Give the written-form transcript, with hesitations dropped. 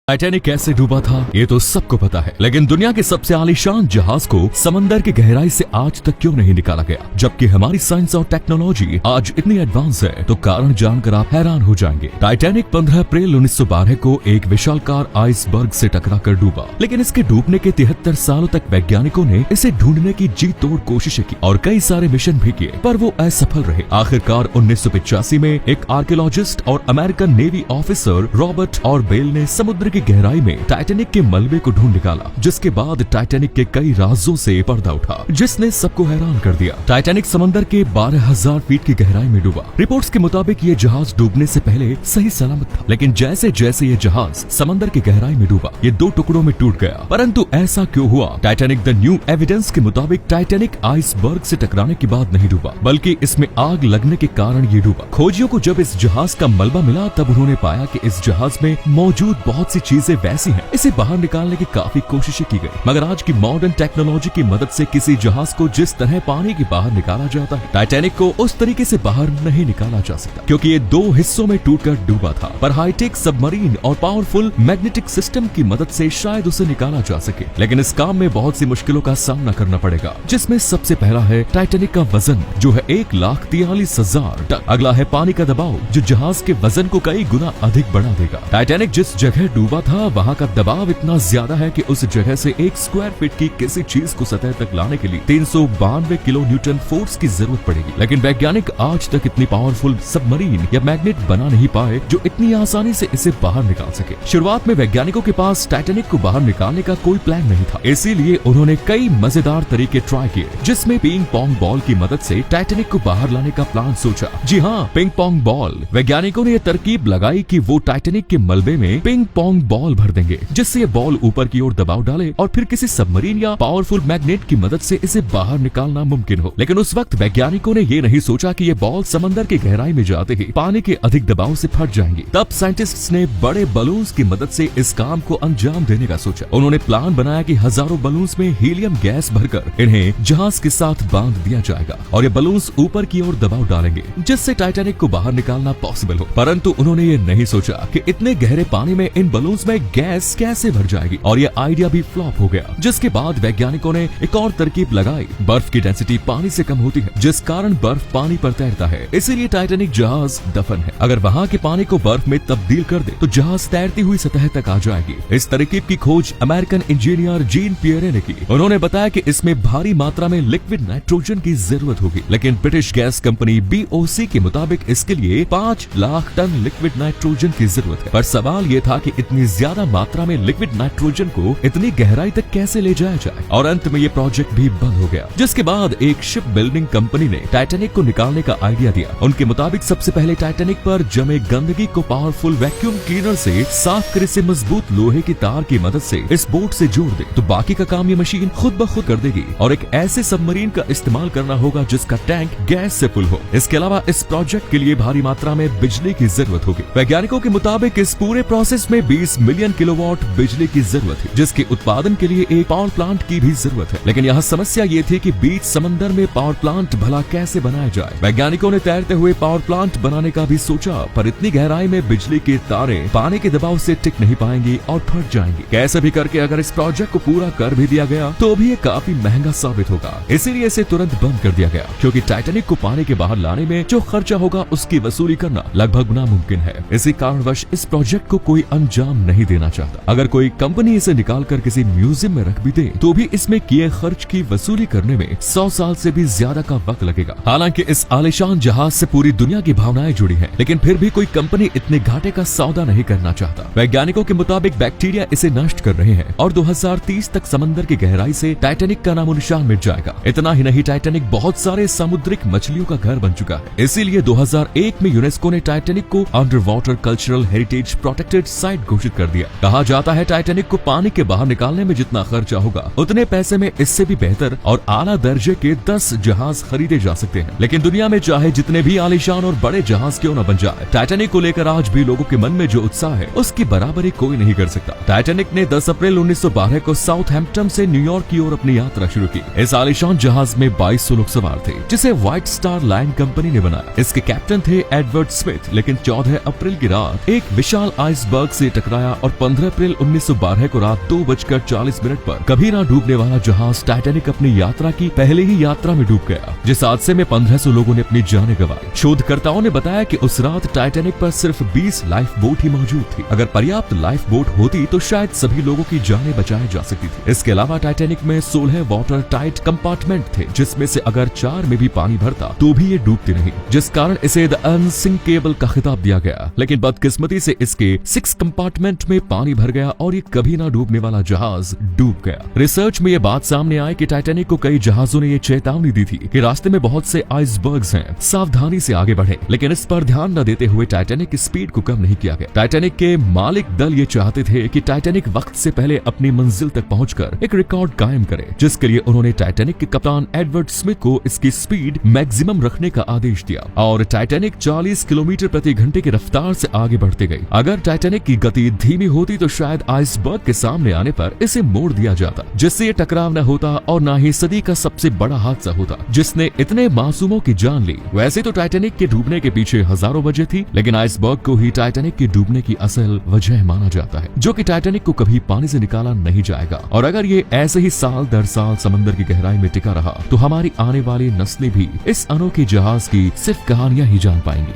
Titanic कैसे डूबा था ये तो सबको पता है, लेकिन दुनिया के सबसे आलीशान जहाज को समंदर की गहराई से आज तक क्यों नहीं निकाला गया? जबकि हमारी साइंस और टेक्नोलॉजी आज इतनी एडवांस है तो कारण जानकर आप हैरान हो जाएंगे। टाइटैनिक 15 अप्रैल 1912 को एक विशालकार आइसबर्ग से टकराकर डूबा, लेकिन इसके डूबने के 73 सालों तक वैज्ञानिकों ने इसे ढूंढने की जी तोड़ कोशिशें की और कई सारे मिशन भी किए, पर वो असफल रहे। आखिरकार 1985 में एक आर्कियोलॉजिस्ट और अमेरिकन नेवी ऑफिसर रॉबर्ट और बेल ने समुद्र की गहराई में टाइटैनिक के मलबे को ढूंढ निकाला, जिसके बाद टाइटैनिक के कई राजों से पर्दा उठा, जिसने सबको हैरान कर दिया। टाइटैनिक समंदर के 12,000 फीट की गहराई में डूबा। रिपोर्ट्स के मुताबिक ये जहाज डूबने से पहले सही सलामत था, लेकिन जैसे जैसे ये जहाज समंदर की गहराई में डूबा, ये 2 टुकड़ों में टूट गया। परंतु ऐसा क्यों हुआ? टाइटैनिक द न्यू एविडेंस के मुताबिक टाइटैनिक आइसबर्ग से टकराने के बाद नहीं डूबा, बल्कि इसमें आग लगने के कारण ये डूबा। खोजियों को जब इस जहाज का मलबा मिला, तब उन्होंने पाया कि इस जहाज में मौजूद बहुत सी चीजें वैसी हैं। इसे बाहर निकालने की काफी कोशिशें की गई, मगर आज की मॉडर्न टेक्नोलॉजी की मदद से किसी जहाज को जिस तरह पानी के बाहर निकाला जाता है, टाइटैनिक को उस तरीके से बाहर नहीं निकाला जा सकता, क्योंकि ये 2 हिस्सों में टूटकर डूबा था। पर हाईटेक सबमरीन और पावरफुल मैग्नेटिक सिस्टम की मदद से शायद उसे निकाला जा सके, लेकिन इस काम में बहुत सी मुश्किलों का सामना करना पड़ेगा, जिसमें सबसे पहला है टाइटैनिक का वजन, जो है 1,43,000 टन। अगला है पानी का दबाव, जो जहाज के वजन को कई गुना अधिक बढ़ा देगा। टाइटैनिक जिस जगह डूबा था, वहाँ का दबाव इतना ज्यादा है कि उस जगह से 1 स्क्वायर फीट की किसी चीज को सतह तक लाने के लिए 392 किलो न्यूटन फोर्स की जरूरत पड़ेगी। लेकिन वैज्ञानिक आज तक इतनी पावरफुल सबमरीन या मैग्नेट बना नहीं पाए जो इतनी आसानी से इसे बाहर निकाल सके। शुरुआत में वैज्ञानिकों के पास टाइटैनिक को बाहर निकालने का कोई प्लान नहीं था, इसीलिए उन्होंने कई मजेदार तरीके ट्राई किए, जिसमें पिंग पोंग बॉल की मदद से टाइटैनिक को बाहर लाने का प्लान सोचा। जी हाँ, पिंग पोंग बॉल। वैज्ञानिकों ने यह तरकीब लगाई कि वो टाइटैनिक के मलबे में पिंग पोंग बॉल भर देंगे, जिससे ये बॉल ऊपर की ओर दबाव डाले और फिर किसी सबमरीन या पावरफुल मैग्नेट की मदद से इसे बाहर निकालना मुमकिन हो। लेकिन उस वक्त वैज्ञानिकों ने ये नहीं सोचा कि ये बॉल समंदर की गहराई में जाते ही पानी के अधिक दबाव से फट जाएंगी। तब साइंटिस्ट्स ने बड़े बलून्स की मदद से इस काम को अंजाम देने का सोचा। उन्होंने प्लान बनाया कि हजारों बलून्स में हीलियम गैस भरकर इन्हें जहाज के साथ बांध दिया जाएगा और ये बलून्स ऊपर की ओर दबाव डालेंगे, जिससे टाइटैनिक को बाहर निकालना पॉसिबल हो। परंतु उन्होंने ये नहीं सोचा कि इतने गहरे पानी में इन बलून्स में गैस कैसे भर जाएगी, और ये आइडिया भी फ्लॉप हो गया। जिसके बाद वैज्ञानिकों ने एक और तरकीब लगाई। बर्फ की डेंसिटी पानी से कम होती है, जिस कारण बर्फ पानी पर तैरता है, इसीलिए टाइटैनिक जहाज दफन है। अगर वहाँ के पानी को बर्फ में तब्दील कर दे तो जहाज तैरती हुई सतह तक आ जाएगी। इस तरकीब की खोज अमेरिकन इंजीनियर जीन पियरे ने की। उन्होंने बताया कि इसमें भारी मात्रा में लिक्विड नाइट्रोजन की जरूरत होगी, लेकिन ब्रिटिश गैस कंपनी BOC के मुताबिक इसके लिए 5 लाख टन लिक्विड नाइट्रोजन की जरूरत है। पर सवाल ये था कि इतनी ज्यादा मात्रा में लिक्विड नाइट्रोजन को इतनी गहराई तक कैसे ले जाया जाए, और अंत में ये प्रोजेक्ट भी बंद हो गया। जिसके बाद एक शिप बिल्डिंग कंपनी ने टाइटैनिक को निकालने का आइडिया दिया। उनके मुताबिक सबसे पहले टाइटैनिक पर जमे गंदगी को पावरफुल वैक्यूम क्लीनर से साफ कर इसे मजबूत लोहे की तार की मदद से इस बोट से जोड़ दे, तो बाकी का काम ये मशीन खुद ब खुद कर देगी। और एक ऐसे सबमरीन का इस्तेमाल करना होगा जिसका टैंक गैस से फुल हो। इसके अलावा इस प्रोजेक्ट के लिए भारी मात्रा में बिजली की जरूरत होगी। वैज्ञानिकों के मुताबिक इस पूरे प्रोसेस में 20 मिलियन किलोवाट बिजली की जरूरत है, जिसके उत्पादन के लिए एक पावर प्लांट की भी जरूरत है। लेकिन यहाँ समस्या ये थी कि बीच समंदर में पावर प्लांट भला कैसे बनाया जाए। वैज्ञानिकों ने तैरते हुए पावर प्लांट बनाने का भी सोचा, पर इतनी गहराई में बिजली की तारें पानी के दबाव से टिक नहीं पाएंगी और फट जाएंगी। कैसे भी करके अगर इस प्रोजेक्ट को पूरा कर भी दिया गया तो भी ये काफी महंगा साबित होगा, इसीलिए इसे तुरंत बंद कर दिया गया, क्योंकि टाइटैनिक को पानी के बाहर लाने में जो खर्चा होगा उसकी वसूली करना लगभग नामुमकिन है। इसी कारणवश इस प्रोजेक्ट को कोई अंजाम नहीं देना चाहता। अगर कोई कंपनी इसे निकाल कर किसी म्यूजियम में रख भी दे तो भी इसमें किए खर्च की वसूली करने में 100 साल से भी ज्यादा का वक्त लगेगा। हालांकि इस आलीशान जहाज से पूरी दुनिया की भावनाएं जुड़ी हैं, लेकिन फिर भी कोई कंपनी इतने घाटे का सौदा नहीं करना चाहता। वैज्ञानिकों के मुताबिक बैक्टीरिया इसे नष्ट कर रहे हैं और 2030 तक समंदर की गहराई से टाइटैनिक का नामो निशान मिट जाएगा। इतना ही नहीं, टाइटैनिक बहुत सारे समुद्रिक मछलियों का घर बन चुका है। इसीलिए 2001 में यूनेस्को ने टाइटैनिक को under water cultural heritage protected site घोषित कर दिया। कहा जाता है टाइटैनिक को पानी के बाहर निकालने में जितना खर्चा होगा, उतने पैसे में इससे भी बेहतर और आला दर्जे के 10 जहाज खरीदे जा सकते हैं। लेकिन दुनिया में चाहे जितने भी आलीशान और बड़े जहाज क्यों न बन जाए, टाइटैनिक को लेकर आज भी लोगों के मन में जो उत्साह है उसकी बराबरी कोई नहीं कर सकता। टाइटैनिक ने 10 अप्रैल 1912 को साउथहैम्पटन से न्यूयॉर्क की ओर अपनी यात्रा शुरू की। इस आलीशान जहाज में 2200 लोग सवार थे, जिसे व्हाइट स्टार लाइन कंपनी ने बनाया। इसके कैप्टन थे एडवर्ड स्मिथ। लेकिन 14 अप्रैल की रात एक विशाल आइसबर्ग से टकरा आया और 15 अप्रैल 1912 को रात 2:40 पर कभी ना डूबने वाला जहाज टाइटैनिक अपनी यात्रा की पहले ही यात्रा में डूब गया, जिस हादसे में 1500 लोगों ने अपनी जानें गंवाई। शोधकर्ताओं ने बताया कि उस रात टाइटैनिक पर सिर्फ 20 लाइफ बोट ही मौजूद थी। अगर पर्याप्त लाइफ बोट होती तो शायद सभी लोगों की जानें बचाई जा सकती थी। इसके अलावा टाइटैनिक में 16 वाटर टाइट कंपार्टमेंट थे, जिसमें से अगर 4 में भी पानी भरता तो भी ये डूबती नहीं, जिस कारण इसे द अनसिंकेबल का खिताब दिया गया। लेकिन बदकिस्मती से इसके 6 कंपार्टमेंट में पानी भर गया और ये कभी ना डूबने वाला जहाज डूब गया। रिसर्च में ये बात सामने आई कि टाइटैनिक को कई जहाजों ने ये चेतावनी दी थी कि रास्ते में बहुत से आइसबर्ग्स हैं, सावधानी से आगे बढ़ें, लेकिन इस पर ध्यान न देते हुए टाइटैनिक की स्पीड को कम नहीं किया गया। टाइटैनिक के मालिक दल ये चाहते थे कि टाइटैनिक वक्त से पहले अपनी मंजिल तक पहुंचकर एक रिकॉर्ड कायम करे, जिसके लिए उन्होंने टाइटैनिक के कप्तान एडवर्ड स्मिथ को इसकी स्पीड मैक्सिमम रखने का आदेश दिया और टाइटैनिक 40 किलोमीटर प्रति घंटे की रफ्तार से आगे बढ़ती गई। अगर टाइटैनिक की गति धीमी होती तो शायद आइसबर्ग के सामने आने पर इसे मोड़ दिया जाता, जिससे ये टकराव न होता और न ही सदी का सबसे बड़ा हादसा होता, जिसने इतने मासूमों की जान ली। वैसे तो टाइटैनिक के डूबने के पीछे हजारों वजह थी, लेकिन आइसबर्ग को ही टाइटैनिक के डूबने की असल वजह माना जाता है, जो कि टाइटैनिक को कभी पानी से निकाला नहीं जाएगा। और अगर ये ऐसे ही साल दर साल समंदर की गहराई में टिका रहा तो हमारी आने वाली नस्लें भी इस अनोखे जहाज की सिर्फ कहानियां ही जान पाएंगी।